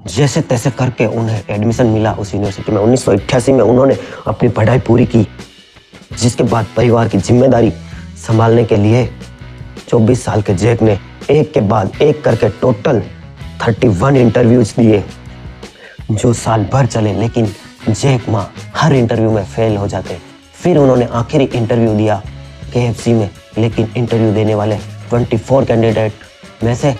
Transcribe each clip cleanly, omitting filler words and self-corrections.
जैसे तैसे करके उन्हें एडमिशन मिला उस यूनिवर्सिटी में। 1988 में उन्होंने अपनी पढ़ाई पूरी की, जिसके बाद परिवार की जिम्मेदारी संभालने के लिए 24 साल के जैक ने एक के बाद एक करके टोटल 31 इंटरव्यूज दिए, जो साल भर चले। लेकिन जैक मा हर इंटरव्यू में फेल हो जाते। फिर उन्होंने आखिरी इंटरव्यू दिया KFC में, लेकिन इंटरव्यू देने वाले 24 कैंडिडेट में से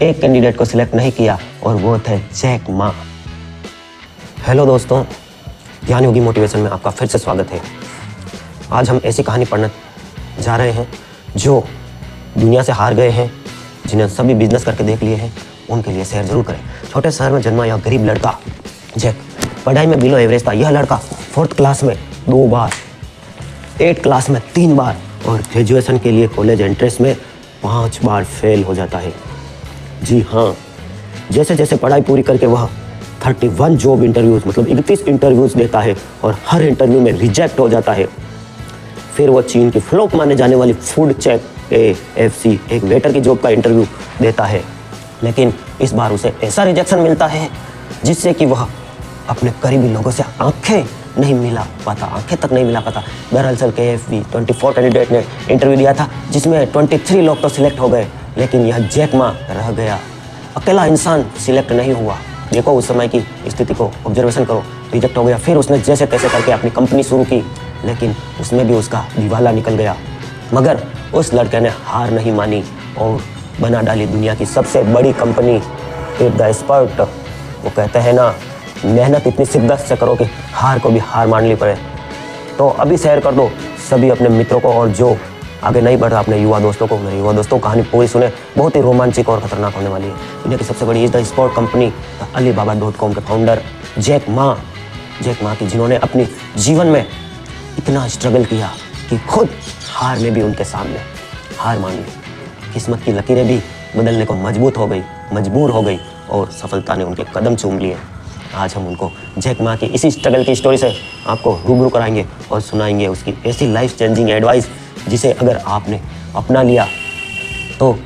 एक कैंडिडेट को सिलेक्ट नहीं किया, और वो थे जैक मा। हेलो दोस्तों, ज्ञान योगी मोटिवेशन में आपका फिर से स्वागत है। आज हम ऐसी कहानी पढ़ने जा रहे हैं जो दुनिया से हार गए हैं, जिन्हें सभी बिजनेस करके देख लिए हैं, उनके लिए शेयर जरूर करें। छोटे शहर में जन्मा यह गरीब लड़का जैक पढ़ाई में बिलो एवरेज था। यह लड़का 4th क्लास में 2 बार, 8th क्लास में 3 बार और ग्रेजुएशन के लिए कॉलेज एंट्रेंस में 5 बार फेल हो जाता है। जी हाँ, जैसे जैसे पढ़ाई पूरी करके वह 31 जॉब इंटरव्यूज़ मतलब 31 इंटरव्यूज़ देता है और हर इंटरव्यू में रिजेक्ट हो जाता है। फिर वह चीन की फ्लॉप माने जाने वाली फूड चेक KFC एक वेटर की जॉब का इंटरव्यू देता है, लेकिन इस बार उसे ऐसा रिजेक्शन मिलता है जिससे कि वह अपने करीबी लोगों से आंखें तक नहीं मिला पाता। दरअसल KFC 24 कैंडिडेट ने इंटरव्यू दिया था, जिसमें 23 लोग तो सिलेक्ट हो गए, लेकिन यह जैक मा रह गया। अकेला इंसान सिलेक्ट नहीं हुआ। देखो उस समय की स्थिति को ऑब्जर्वेशन करो, रिजेक्ट हो गया। फिर उसने जैसे तैसे करके अपनी कंपनी शुरू की, लेकिन उसमें भी उसका दिवाला निकल गया। मगर उस लड़के ने हार नहीं मानी और बना डाली दुनिया की सबसे बड़ी कंपनी द एक्सपर्ट। वो कहते हैं ना, मेहनत इतनी शिद्दत से करो कि हार को भी हार माननी पड़े। तो अभी शेयर कर दो सभी अपने मित्रों को, और जो आगे नहीं बढ़ रहा अपने युवा दोस्तों को। मेरे युवा दोस्तों कहानी पूरी सुने, बहुत ही रोमांचक और खतरनाक होने वाली है। दुनिया की सबसे बड़ी द स्पोर्ट कंपनी Alibaba.com के फाउंडर जैक मा की, जिन्होंने अपनी जीवन में इतना स्ट्रगल किया कि खुद हार में भी उनके सामने हार मान ली। किस्मत की लकीरें भी बदलने को मजबूर हो गई और सफलता ने उनके कदम चूम लिए। आज हम उनको जैक मा की इसी स्ट्रगल की स्टोरी से आपको रूबरू कराएंगे और सुनाएंगे उसकी ऐसी लाइफ चेंजिंग एडवाइस, जिसे अगर आपने अपना लिया तो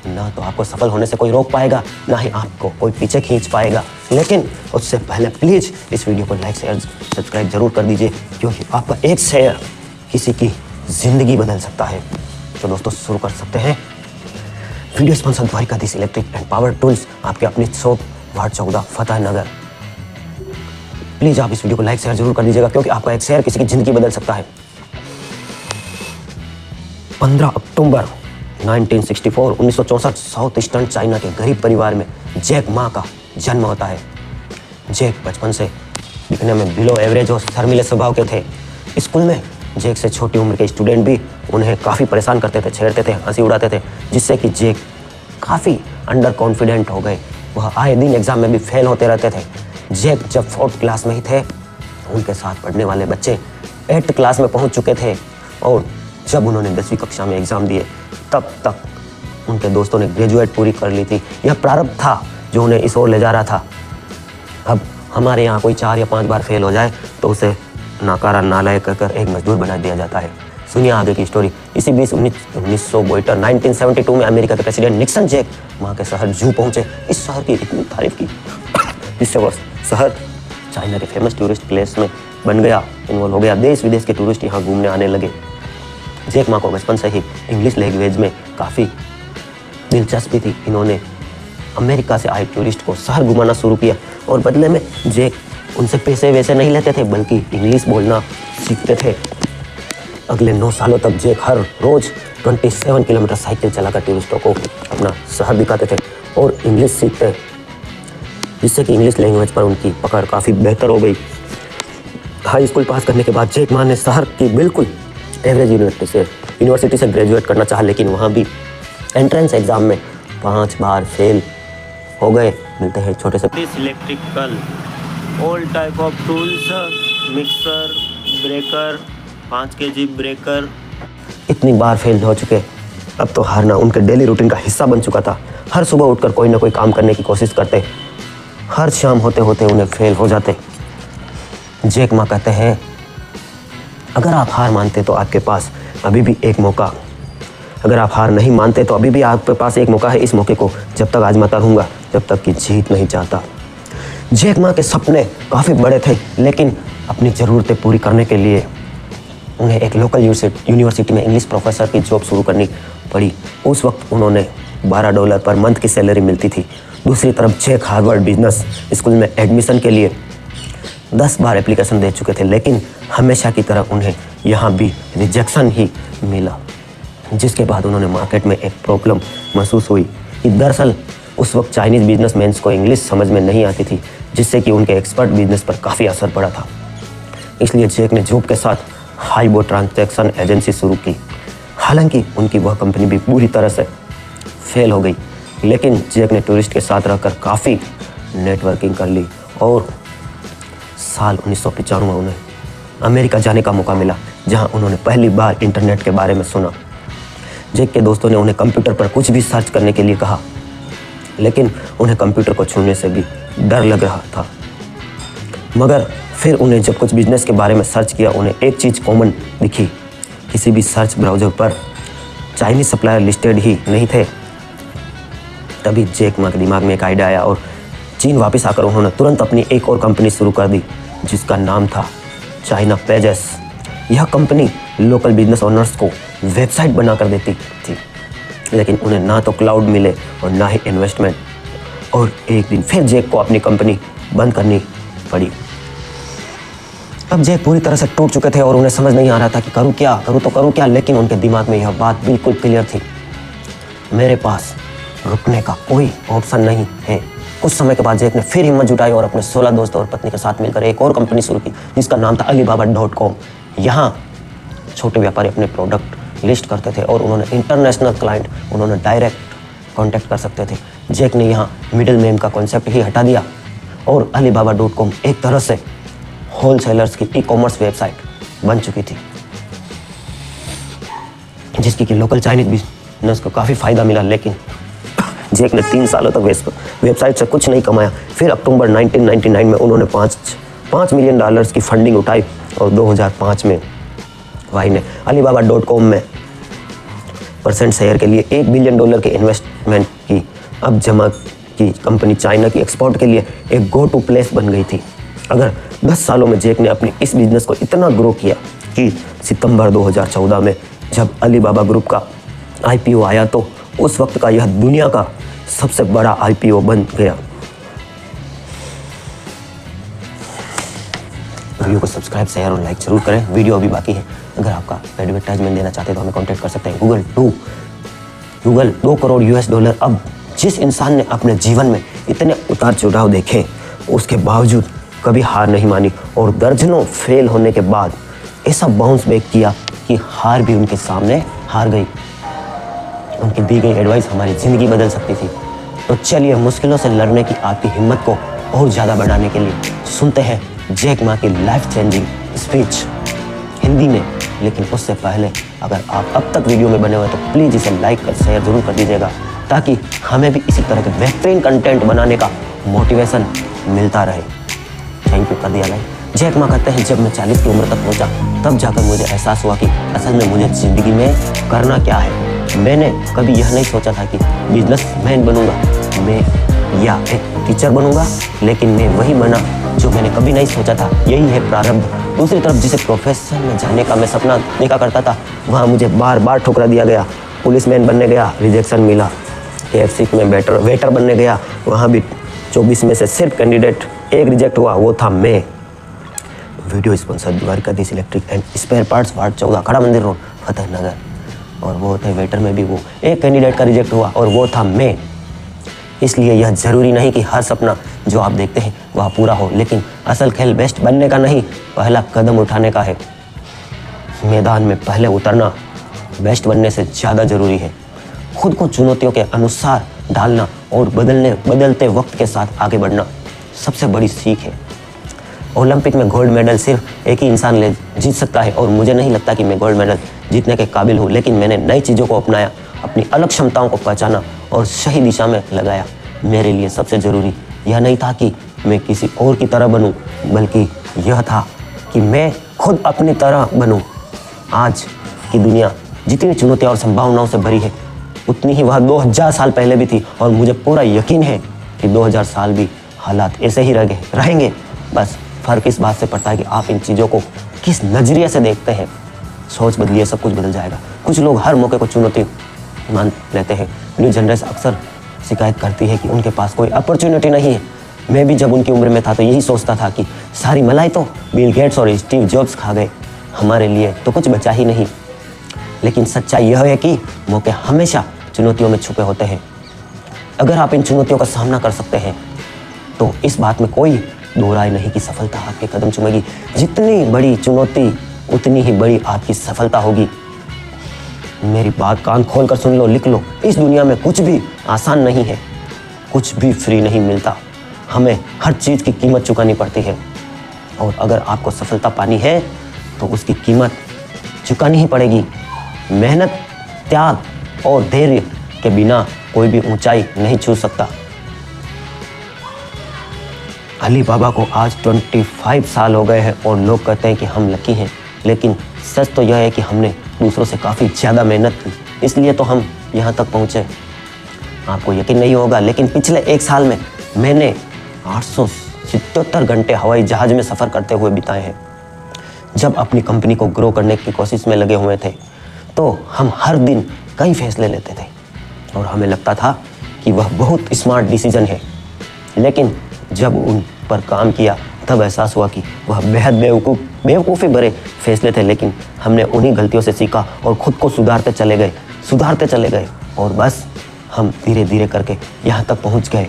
ना तो आपको सफल होने से कोई रोक पाएगा, ना ही आपको कोई पीछे खींच पाएगा। लेकिन उससे पहले प्लीज़ इस वीडियो को लाइक शेयर सब्सक्राइब जरूर कर दीजिए, क्योंकि आपका एक शेयर किसी की ज़िंदगी बदल सकता है। तो दोस्तों शुरू कर सकते हैं। Video sponsor Dwarkadhish electric and power tools, आपके अपनी shop ward 14 Fateh Nagar. Please आप इस वीडियो को लाइक शेयर जरूर कर दीजिएगा, क्योंकि आपका एक शेयर किसी की ज़िंदगी बदल सकता है। 15 अक्टूबर 1964 साउथ ईस्टर्न चाइना के गरीब परिवार में जैक मा का जन्म होता है। जैक बचपन से दिखने में बिलो एवरेज और शर्मीले स्वभाव के थे। स्कूल में जैक से छोटी उम्र के स्टूडेंट भी उन्हें काफ़ी परेशान करते थे, छेड़ते थे, हंसी उड़ाते थे, जिससे कि जैक काफ़ी अंडर कॉन्फिडेंट हो गए। वह आए दिन एग्ज़ाम में भी फेल होते रहते थे। जैक जब 4th क्लास में ही थे, उनके साथ पढ़ने वाले बच्चे 8th क्लास में पहुंच चुके थे, और जब उन्होंने 10वीं कक्षा में एग्ज़ाम दिए तब तक उनके दोस्तों ने ग्रेजुएट पूरी कर ली थी। यह प्रारब्ध था जो उन्हें इस ओर ले जा रहा था। अब हमारे यहाँ कोई 4 या 5 बार फेल हो जाए तो उसे नाकारा नालायक कहकर एक मजदूर बना दिया जाता है। सुनिए आगे की स्टोरी। इसी बीच 1972 में अमेरिका के प्रेसिडेंट निक्सन जैक मा के शहर जू पहुंचे। इस शहर की इतनी तारीफ की जिससे वह शहर चाइना के फेमस टूरिस्ट प्लेस में बन गया, इन्वॉल्व हो गया। देश विदेश के टूरिस्ट यहाँ घूमने आने लगे। जैक मा को बचपन से ही इंग्लिश लैंग्वेज में काफ़ी दिलचस्पी थी। इन्होंने अमेरिका से आए टूरिस्ट को शहर घुमाना शुरू किया, और बदले में जैक उनसे पैसे वैसे नहीं लेते थे, बल्कि इंग्लिश बोलना सीखते थे। अगले 9 सालों तक जैक हर रोज़ 27 किलोमीटर साइकिल चलाकर टूरिस्टों को अपना शहर दिखाते थे और इंग्लिश सीखते, जिससे कि इंग्लिश लैंग्वेज पर उनकी पकड़ काफ़ी बेहतर हो गई। हाई स्कूल पास करने के बाद जैक मा ने शहर की बिल्कुल एवरेज यूनिवर्सिटी से ग्रेजुएट करना चाहा, लेकिन वहाँ भी एंट्रेंस एग्ज़ाम में 5 बार फेल हो गए। मिलते हैं छोटे से electrical all type of tools, mixer, breaker, 5 kg breaker. इतनी बार फेल हो चुके, अब तो हारना उनके डेली रूटीन का हिस्सा बन चुका था। हर सुबह उठकर कोई ना कोई काम करने की कोशिश करते, हर शाम होते होते उन्हें फेल हो जाते। जैक मा कहते हैं, अगर आप हार मानते तो आपके पास अभी भी एक मौका, अगर आप हार नहीं मानते तो अभी भी आपके पास एक मौका है। इस मौके को जब तक आजमाता रहूँगा जब तक कि जीत नहीं चाहता। जैक मा के सपने काफ़ी बड़े थे, लेकिन अपनी ज़रूरतें पूरी करने के लिए उन्हें एक लोकल यूनिवर्सिटी में इंग्लिश प्रोफेसर की जॉब शुरू करनी पड़ी। उस वक्त उन्होंने $12 पर मंथ की सैलरी मिलती थी। दूसरी तरफ जैक हार्वर्ड बिजनेस स्कूल में एडमिशन के लिए 10 बार एप्लीकेशन दे चुके थे, लेकिन हमेशा की तरह उन्हें यहाँ भी रिजेक्शन ही मिला, जिसके बाद उन्होंने मार्केट में एक प्रॉब्लम महसूस हुई कि दरअसल उस वक्त चाइनीज़ बिजनेसमैन को इंग्लिश समझ में नहीं आती थी, जिससे कि उनके एक्सपर्ट बिजनेस पर काफ़ी असर पड़ा था। इसलिए जैक ने जॉब के साथ हाईबो ट्रांजैक्शन एजेंसी शुरू की। हालांकि उनकी वह कंपनी भी पूरी तरह से फेल हो गई, लेकिन जैक ने टूरिस्ट के साथ रहकर काफ़ी नेटवर्किंग कर ली और साल 1995 में उन्हें अमेरिका जाने का मौका मिला, जहां उन्होंने पहली बार इंटरनेट के बारे में सुना। जैक के दोस्तों ने उन्हें कंप्यूटर पर कुछ भी सर्च करने के लिए कहा, लेकिन उन्हें कंप्यूटर को छूने से भी डर लग रहा था। मगर फिर उन्हें जब कुछ बिजनेस के बारे में सर्च किया, उन्हें एक चीज़ कॉमन दिखी। किसी भी सर्च ब्राउज़र पर चाइनीज़ सप्लायर लिस्टेड ही नहीं थे। तभी जैक मा के दिमाग में एक आइडिया आया और चीन वापस आकर उन्होंने तुरंत अपनी एक और कंपनी शुरू कर दी, जिसका नाम था चाइना पेजेस। यह कंपनी लोकल बिजनेस ओनर्स को वेबसाइट बना कर देती थी, लेकिन उन्हें ना तो क्लाउड मिले और ना ही इन्वेस्टमेंट। और एक दिन फिर जैक को अपनी कंपनी बंद करनी पड़ी। अब जैक पूरी तरह से टूट चुके थे और उन्हें समझ नहीं आ रहा था कि करूँ क्या, लेकिन उनके दिमाग में यह बात बिल्कुल क्लियर थी, मेरे पास रुकने का कोई ऑप्शन नहीं है। कुछ समय के बाद जैक ने फिर हिम्मत जुटाई और अपने 16 दोस्त और पत्नी के साथ मिलकर एक और कंपनी शुरू की, जिसका नाम था Alibaba.com। यहाँ छोटे व्यापारी अपने प्रोडक्ट लिस्ट करते थे और उन्होंने इंटरनेशनल क्लाइंट उन्होंने डायरेक्ट कांटेक्ट कर सकते थे। जैक ने यहाँ मिडिल मैन का कॉन्सेप्ट ही हटा दिया और Alibaba.com एक तरह से होलसेलर्स की ई-कॉमर्स वेबसाइट बन चुकी थी, जिसकी कि लोकल चाइनीज बिजनेस को काफ़ी फायदा मिला। लेकिन जैक ने 3 सालों तक वेबसाइट से कुछ नहीं कमाया। फिर अक्टूबर 1999 में उन्होंने $5 मिलियन की फंडिंग उठाई और 2005 में भाई ने Alibaba.com में % शेयर के लिए $1 बिलियन के इन्वेस्टमेंट की। अब जमा की कंपनी चाइना की एक्सपोर्ट के लिए एक गो टू प्लेस बन गई थी। अगर 10 सालों में जैक ने अपनी इस बिजनेस को इतना ग्रो किया कि सितंबर 2014 में जब अलीबाबा ग्रुप का IPO आया, तो उस वक्त का यह दुनिया का सबसे बड़ा IPO बन गया। वीडियो को सब्सक्राइब, शेयर और लाइक जरूर करें। वीडियो अभी बाकी है। अगर आपका एडवर्टाइजमेंट देना चाहते हैं तो हमें कॉन्टैक्ट कर सकते हैं। गूगल $2 करोड़। अब जिस इंसान ने अपने जीवन में इतने उतार चढ़ाव देखे, उसके बावजूद कभी हार नहीं मानी और दर्जनों फेल होने के बाद ऐसा बाउंस बैक किया कि हार भी उनके सामने हार गई। उनकी दी गई एडवाइस हमारी ज़िंदगी बदल सकती थी। तो चलिए मुश्किलों से लड़ने की आपकी हिम्मत को और ज़्यादा बढ़ाने के लिए सुनते हैं जैक मा की लाइफ चेंजिंग स्पीच हिंदी में। लेकिन उससे पहले अगर आप अब तक वीडियो में बने हुए तो प्लीज़ इसे लाइक कर शेयर ज़रूर कर दीजिएगा, ताकि हमें भी इसी तरह के बेहतरीन कंटेंट बनाने का मोटिवेशन मिलता रहे। थैंक यू कर दिया लाइक। जैक मा कहते हैं, जब मैं 40 की उम्र तक पहुंचा तब जाकर मुझे एहसास हुआ कि असल में मुझे ज़िंदगी में करना क्या है। मैंने कभी यह नहीं सोचा था कि बिजनेसमैन बनूंगा मैं या एक टीचर बनूंगा, लेकिन मैं वही बना जो मैंने कभी नहीं सोचा था। यही है प्रारंभ। दूसरी तरफ जिसे प्रोफेशन में जाने का मैं सपना देखा करता था, वहाँ मुझे बार बार ठुकरा दिया गया। पुलिसमैन बनने गया, रिजेक्शन मिला। KFC में वेटर बनने गया, वहाँ भी 24 में से सिर्फ कैंडिडेट एक रिजेक्ट हुआ, वो था मैं। Video sponsor Dwarkadhish electric and spare parts, ward 14, खड़ा मंदिर रोड, फतेहनगर। और वो थे वेटर में भी वो एक कैंडिडेट का रिजेक्ट हुआ और वो था मैं। इसलिए यह ज़रूरी नहीं कि हर सपना जो आप देखते हैं वह पूरा हो, लेकिन असल खेल बेस्ट बनने का नहीं, पहला कदम उठाने का है। मैदान में पहले उतरना बेस्ट बनने से ज़्यादा ज़रूरी है। खुद को चुनौतियों के अनुसार ढालना और बदलते वक्त के साथ आगे बढ़ना सबसे बड़ी सीख है। ओलंपिक में गोल्ड मेडल सिर्फ एक ही इंसान जीत सकता है और मुझे नहीं लगता कि मैं गोल्ड मेडल जीतने के काबिल हूँ, लेकिन मैंने नई चीज़ों को अपनाया, अपनी अलग क्षमताओं को पहचाना और सही दिशा में लगाया। मेरे लिए सबसे ज़रूरी यह नहीं था कि मैं किसी और की तरह बनूं, बल्कि यह था कि मैं खुद अपनी तरह बनूं। आज की दुनिया जितनी चुनौतियाँ और संभावनाओं से भरी है, उतनी ही वह 2000 साल पहले भी थी और मुझे पूरा यकीन है कि 2000 साल भी हालात ऐसे ही रहेंगे। बस फर्क इस बात से पड़ता है कि आप इन चीज़ों को किस नज़रिए से देखते हैं। सोच बदलिए, सब कुछ बदल जाएगा। कुछ लोग हर मौके को चुनौती मान लेते हैं। न्यू जनरेशन अक्सर शिकायत करती है कि उनके पास कोई अपॉर्चुनिटी नहीं है। मैं भी जब उनकी उम्र में था तो यही सोचता था कि सारी मलाई तो बिल गेट्स और स्टीव जॉब्स खा गए, हमारे लिए तो कुछ बचा ही नहीं। लेकिन सच्चाई यह है कि मौके हमेशा चुनौतियों में छुपे होते हैं। अगर आप इन चुनौतियों का सामना कर सकते हैं तो इस बात में कोई दो राय नहीं कि सफलता आपके कदम चूमेगी। जितनी बड़ी चुनौती उतनी ही बड़ी आपकी सफलता होगी। मेरी बात कान खोल कर सुन लो, लिख लो। इस दुनिया में कुछ भी आसान नहीं है, कुछ भी फ्री नहीं मिलता। हमें हर चीज़ की कीमत चुकानी पड़ती है और अगर आपको सफलता पानी है तो उसकी कीमत चुकानी ही पड़ेगी। मेहनत, त्याग और धैर्य के बिना कोई भी ऊंचाई नहीं छू सकता। अली बाबा को आज 25 साल हो गए हैं और लोग कहते हैं कि हम लकी हैं, लेकिन सच तो यह है कि हमने दूसरों से काफ़ी ज़्यादा मेहनत की, इसलिए तो हम यहाँ तक पहुँचे। आपको यकीन नहीं होगा, लेकिन पिछले 1 साल में मैंने 877 घंटे हवाई जहाज़ में सफ़र करते हुए बिताए हैं। जब अपनी कंपनी को ग्रो करने की कोशिश में लगे हुए थे तो हम हर दिन कई फैसले लेते थे और हमें लगता था कि वह बहुत स्मार्ट डिसीजन है, लेकिन जब उन पर काम किया तब एहसास हुआ कि वह बेहद बेवकूफ़ी भरे फैसले थे। लेकिन हमने उन्हीं गलतियों से सीखा और ख़ुद को सुधारते चले गए और बस हम धीरे धीरे करके यहाँ तक पहुँच गए।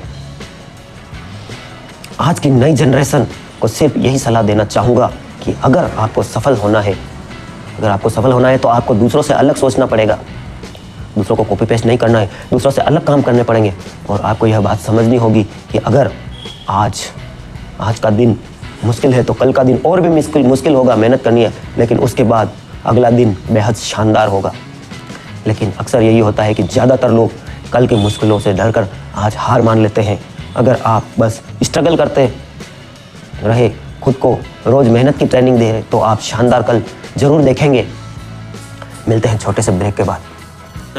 आज की नई जनरेशन को सिर्फ यही सलाह देना चाहूँगा कि अगर आपको सफल होना है तो आपको दूसरों से अलग सोचना पड़ेगा। दूसरों को कॉपी पेस्ट नहीं करना है, दूसरों से अलग काम करने पड़ेंगे। और आपको यह बात समझनी होगी कि अगर आज का दिन मुश्किल है तो कल का दिन और भी मुश्किल होगा। मेहनत करनी है, लेकिन उसके बाद अगला दिन बेहद शानदार होगा। लेकिन अक्सर यही होता है कि ज़्यादातर लोग कल की मुश्किलों से डरकर आज हार मान लेते हैं। अगर आप बस स्ट्रगल करते रहे, खुद को रोज़ मेहनत की ट्रेनिंग दे रहे, तो आप शानदार कल जरूर देखेंगे। मिलते हैं छोटे से ब्रेक के बाद।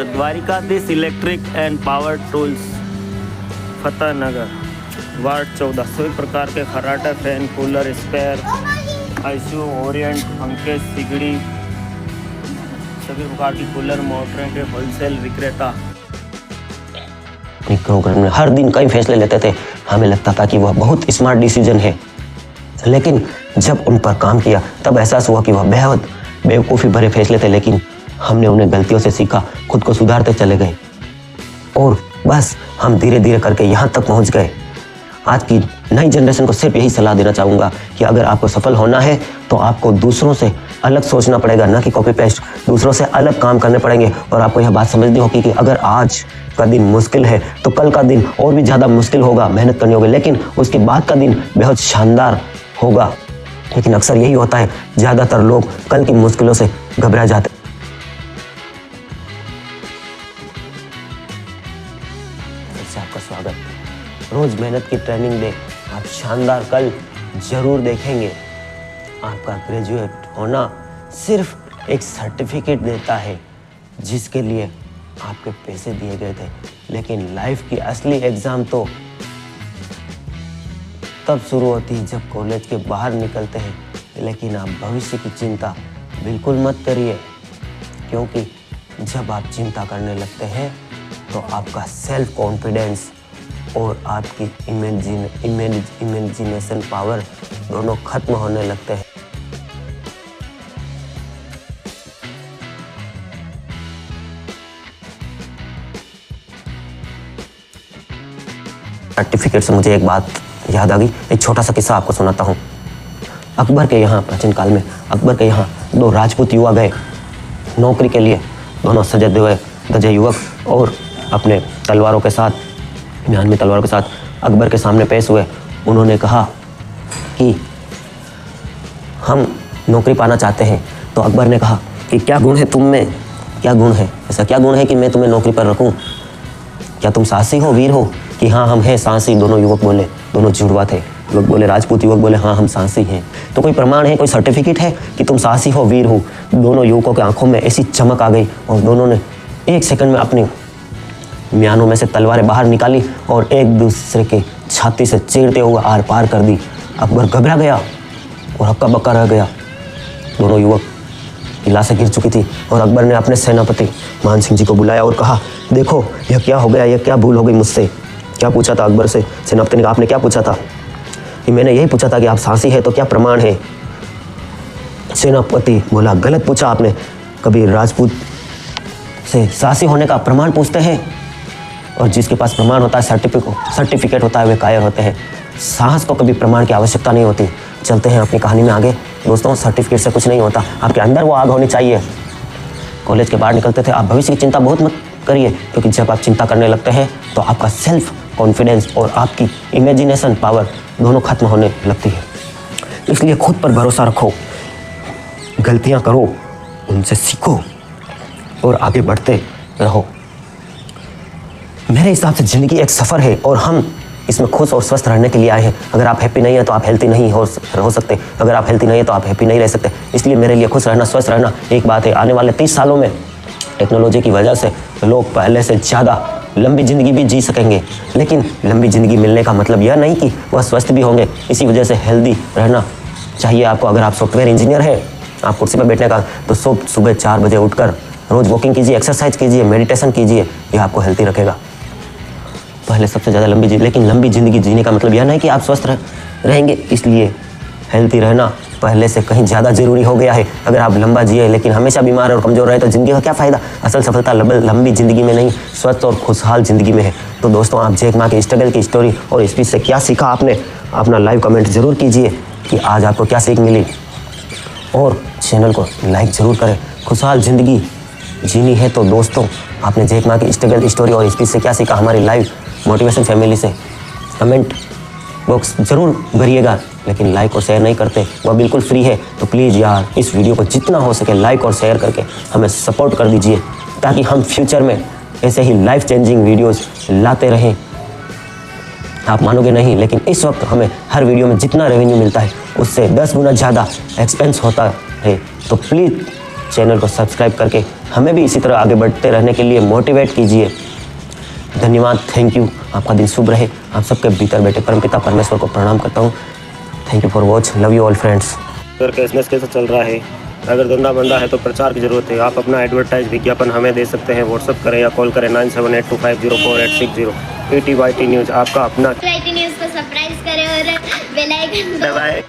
Dwarkadhish electric and power tools, Fatehnagar, ward 14। सभी प्रकार के खर्राटे, fan, cooler, spare, ICU, Orient, पंखे, सिगड़ी, सभी प्रकार की कूलर, मोटरें के होलसेल विक्रेता। में हर दिन कई फैसले लेते थे। हमें लगता था कि वह बहुत स्मार्ट डिसीजन है, लेकिन जब उन पर काम किया तब एहसास हुआ कि वह बेहद बेवकूफ़ी भरे फैसले थे। लेकिन हमने उन्हें गलतियों से सीखा, खुद को सुधारते चले गए और बस हम धीरे धीरे करके यहाँ तक पहुँच गए। आज की नई जनरेशन को सिर्फ यही सलाह देना चाहूँगा कि अगर आपको सफल होना है तो आपको दूसरों से अलग सोचना पड़ेगा, ना कि कॉपी पेस्ट। दूसरों से अलग काम करने पड़ेंगे और आपको यह बात समझनी होगी कि अगर आज का दिन मुश्किल है तो कल का दिन और भी ज़्यादा मुश्किल होगा। मेहनत करनी होगी, लेकिन उसके बाद का दिन बेहद शानदार होगा। लेकिन अक्सर यही होता है, ज़्यादातर लोग कल की मुश्किलों से घबरा जाते। आपका स्वागत। रोज मेहनत की ट्रेनिंग दे, आप शानदार कल जरूर देखेंगे। आपका ग्रेजुएट होना सिर्फ एक सर्टिफिकेट देता है जिसके लिए आपके पैसे दिए गए थे, लेकिन लाइफ की असली एग्जाम तो तब शुरू होती है जब कॉलेज के बाहर निकलते हैं। लेकिन आप भविष्य की चिंता बिल्कुल मत करिए, क्योंकि जब आप चिंता करने लगते हैं तो आपका सेल्फ कॉन्फिडेंस और आपकी इमेजिनेशन पावर दोनों खत्म होने लगते हैं। सर्टिफिकेट से मुझे एक बात याद आ गई। एक छोटा सा किस्सा आपको सुनाता हूँ। अकबर के यहाँ प्राचीन काल में अकबर के यहाँ 2 राजपूत युवा गए नौकरी के लिए। दोनों सजे धजे युवक और अपने तलवारों के साथ, म्यान में तलवारों के साथ अकबर के सामने पेश हुए। उन्होंने कहा कि हम नौकरी पाना चाहते हैं। तो अकबर ने कहा कि क्या गुण है तुम में, क्या गुण है, ऐसा क्या गुण है कि मैं तुम्हें नौकरी पर रखूं? क्या तुम साहसी हो, वीर हो? कि हाँ हम हैं साहसी। दोनों युवक बोले, दोनों जुड़वा थे। युवक बोले, राजपूत युवक बोले हाँ हम साहसी हैं। तो कोई प्रमाण है, कोई सर्टिफिकेट है कि तुम साहसी हो, वीर हो? दोनों युवकों के आंखों में ऐसी चमक आ गई और दोनों ने 1 सेकंड में अपनी म्यानों में से तलवारें बाहर निकाली और एक दूसरे के छाती से चीरते हुए आर पार कर दी। अकबर घबरा गया और हक्का बक्का रह गया। दोनों युवक की लाशें गिर चुकी थी और अकबर ने अपने सेनापति मान सिंह जी को बुलाया और कहा, देखो यह क्या हो गया, यह क्या भूल हो गई मुझसे। क्या पूछा था अकबर से? सेनापति ने कहा, आपने क्या पूछा था? कि मैंने यही पूछा था कि आप साहसी है तो क्या प्रमाण है? सेनापति बोला, गलत पूछा आपने। कभी राजपूत से साहसी होने का प्रमाण पूछते हैं और जिसके पास प्रमाण होता है, सर्टिफिकेट होता है, वे कायर होते हैं। साहस को कभी प्रमाण की आवश्यकता नहीं होती। चलते हैं अपनी कहानी में आगे। दोस्तों, सर्टिफिकेट से कुछ नहीं होता, आपके अंदर वो आग होनी चाहिए। कॉलेज के बाहर निकलते थे, आप भविष्य की चिंता बहुत मत करिए, क्योंकि जब आप चिंता करने लगते हैं तो आपका सेल्फ कॉन्फिडेंस और आपकी इमेजिनेशन पावर दोनों खत्म होने लगती है। इसलिए खुद पर भरोसा रखो, गलतियां करो, उनसे सीखो और आगे बढ़ते रहो। मेरे हिसाब से ज़िंदगी एक सफ़र है और हम इसमें खुश और स्वस्थ रहने के लिए आए हैं। अगर आप हैप्पी नहीं है तो आप हेल्थी नहीं हो सकते। अगर आप हेल्थी नहीं है तो आप हैप्पी नहीं रह सकते। इसलिए मेरे लिए खुश रहना, स्वस्थ रहना एक बात है। आने वाले 30 सालों में टेक्नोलॉजी की वजह से लोग पहले से ज़्यादा लंबी ज़िंदगी भी जी सकेंगे, लेकिन लंबी ज़िंदगी मिलने का मतलब यह नहीं कि वह स्वस्थ भी होंगे। इसी वजह से हेल्दी रहना चाहिए आपको। अगर आप सॉफ्टवेयर इंजीनियर हैं, आप कुर्सी पर बैठने का, तो सुबह 4 बजे उठकर रोज़ वॉकिंग कीजिए, एक्सरसाइज कीजिए, मेडिटेशन कीजिए। यह आपको हेल्थी रखेगा। पहले सबसे ज़्यादा लेकिन लंबी ज़िंदगी जीने का मतलब यह नहीं कि आप स्वस्थ रहेंगे। इसलिए हेल्थी रहना पहले से कहीं ज़्यादा ज़रूरी हो गया है। अगर आप लंबा जिए लेकिन हमेशा बीमार और कमज़ोर रहे तो ज़िंदगी का क्या फ़ायदा? असल सफलता लंबी ज़िंदगी में नहीं, स्वस्थ और खुशहाल ज़िंदगी में है। तो दोस्तों, आप जैक मा के स्ट्रगल की स्टोरी और स्पीच से क्या सीखा आपने? अपना लाइव कमेंट ज़रूर कीजिए कि आज आपको क्या सीख मिली, और चैनल को लाइक ज़रूर करें। खुशहाल ज़िंदगी जीनी है तो दोस्तों, आपने जैक मा की स्ट्रगल स्टोरी और स्पीच से क्या सीखा? हमारी लाइव मोटिवेशन फैमिली से कमेंट बॉक्स ज़रूर भरिएगा। लेकिन लाइक और शेयर नहीं करते, वह बिल्कुल फ्री है। तो प्लीज़ यार, इस वीडियो को जितना हो सके लाइक और शेयर करके हमें सपोर्ट कर दीजिए, ताकि हम फ्यूचर में ऐसे ही लाइफ चेंजिंग वीडियोस लाते रहें। आप मानोगे नहीं, लेकिन इस वक्त हमें हर वीडियो में जितना रेवेन्यू मिलता है उससे 10 गुना ज़्यादा एक्सपेंस होता है। तो प्लीज़ चैनल को सब्सक्राइब करके हमें भी इसी तरह आगे बढ़ते रहने के लिए मोटिवेट कीजिए। धन्यवाद, थैंक यू। आपका दिन शुभ रहे। आप सबके भीतर बैठे परमपिता परमेश्वर को प्रणाम करता हूँ। Thank you for watch, love you all friends. Business कैसे चल रहा है? अगर धंधा बंदा है तो प्रचार की जरूरत है। आप अपना एडवर्टाइज विज्ञापन हमें दे सकते हैं। व्हाट्सअप करें या कॉल करें 9782504860। PTYT न्यूज़, आपका अपना न्यूज़ को सब्सक्राइब करें और बेल आइकन दबाएं।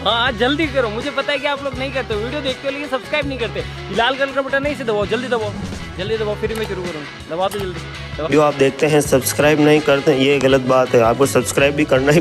हाँ जल्दी करो, मुझे पता है कि आप लोग नहीं करते, वीडियो देखते हो लेकिन सब्सक्राइब नहीं करते। लाल कलर का बटन नहीं, इसे दबाओ, जल्दी दबाओ, जल्दी दबाओ, फिर मैं शुरू करूँगा। दबा दो जल्दी, जो आप देखते हैं सब्सक्राइब नहीं करते, ये गलत बात है। आपको सब्सक्राइब भी करना ही